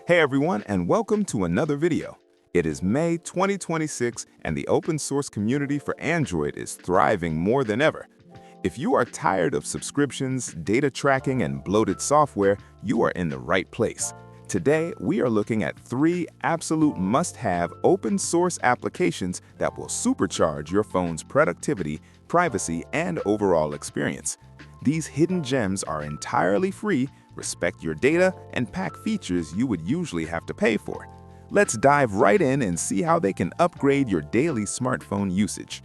Hey everyone, and welcome to another video. It is May 2026 and the open source community for Android is thriving more than ever. If you are tired of subscriptions, data tracking, and bloated software, you are in the right place. Today, we are looking at 3 absolute must-have open source applications that will supercharge your phone's productivity, privacy, and overall experience. These hidden gems are entirely free, respect your data, and pack features you would usually have to pay for. Let's dive right in and see how they can upgrade your daily smartphone usage.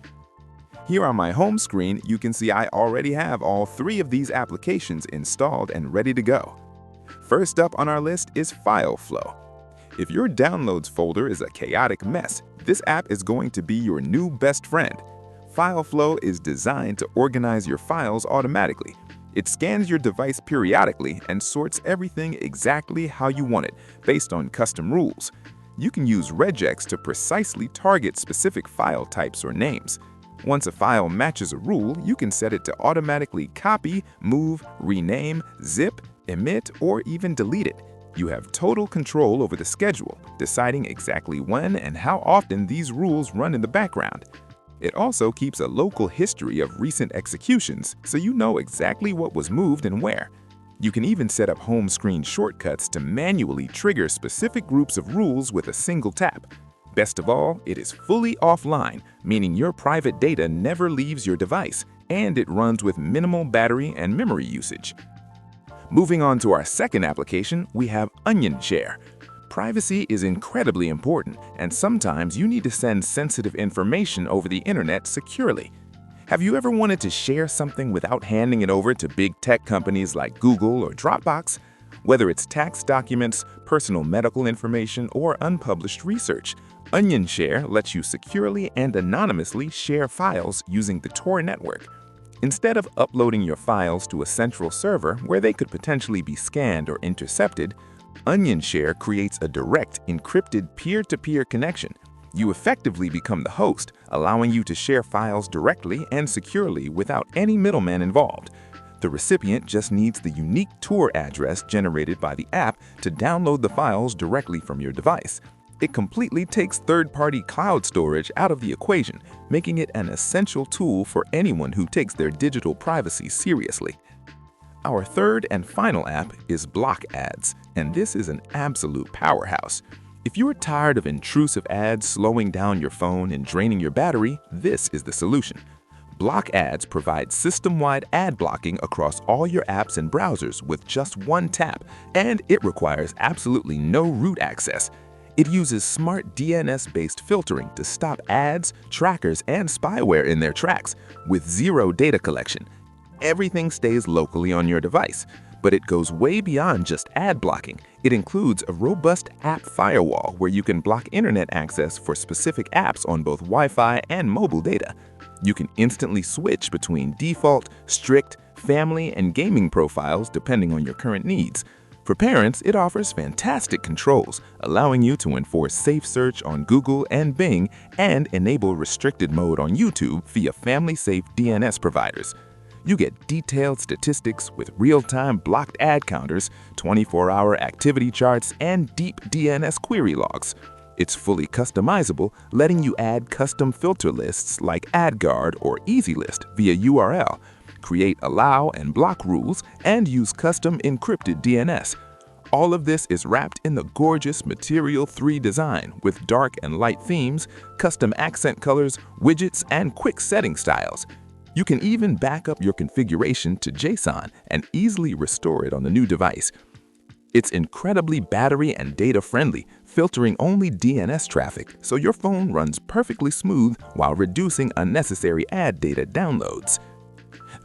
Here on my home screen, you can see I already have all 3 of these applications installed and ready to go. First up on our list is FileFlow. If your downloads folder is a chaotic mess, this app is going to be your new best friend. FileFlow is designed to organize your files automatically. It scans your device periodically and sorts everything exactly how you want it, based on custom rules. You can use regex to precisely target specific file types or names. Once a file matches a rule, you can set it to automatically copy, move, rename, zip, emit, or even delete it. You have total control over the schedule, deciding exactly when and how often these rules run in the background. It also keeps a local history of recent executions, so you know exactly what was moved and where. You can even set up home screen shortcuts to manually trigger specific groups of rules with a single tap. Best of all, it is fully offline, meaning your private data never leaves your device, and it runs with minimal battery and memory usage. Moving on to our second application, we have OnionShare. Privacy is incredibly important, and sometimes you need to send sensitive information over the internet securely. Have you ever wanted to share something without handing it over to big tech companies like Google or Dropbox? Whether it's tax documents, personal medical information, or unpublished research, OnionShare lets you securely and anonymously share files using the Tor network. Instead of uploading your files to a central server where they could potentially be scanned or intercepted, OnionShare creates a direct, encrypted peer-to-peer connection. You effectively become the host, allowing you to share files directly and securely without any middleman involved. The recipient just needs the unique Tor address generated by the app to download the files directly from your device. It completely takes third-party cloud storage out of the equation, making it an essential tool for anyone who takes their digital privacy seriously. Our third and final app is Block Ads, and this is an absolute powerhouse. If you're tired of intrusive ads slowing down your phone and draining your battery, this is the solution. Block Ads provides system-wide ad blocking across all your apps and browsers with just one tap, and it requires absolutely no root access. It uses smart DNS-based filtering to stop ads, trackers, and spyware in their tracks, with zero data collection. Everything stays locally on your device, but it goes way beyond just ad blocking. It includes a robust app firewall where you can block internet access for specific apps on both Wi-Fi and mobile data. You can instantly switch between default, strict, family, and gaming profiles depending on your current needs. For parents, it offers fantastic controls, allowing you to enforce SafeSearch on Google and Bing and enable restricted mode on YouTube via family-safe DNS providers. You get detailed statistics with real-time blocked ad counters, 24-hour activity charts, and deep DNS query logs. It's fully customizable, letting you add custom filter lists like AdGuard or EasyList via URL, create allow and block rules, and use custom encrypted DNS. All of this is wrapped in the gorgeous Material 3 design with dark and light themes, custom accent colors, widgets, and quick setting styles. You can even back up your configuration to JSON and easily restore it on the new device. It's incredibly battery and data-friendly, filtering only DNS traffic, so your phone runs perfectly smooth while reducing unnecessary ad data downloads.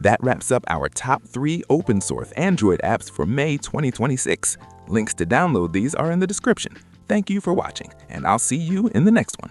That wraps up our top 3 open-source Android apps for May 2026. Links to download these are in the description. Thank you for watching, and I'll see you in the next one.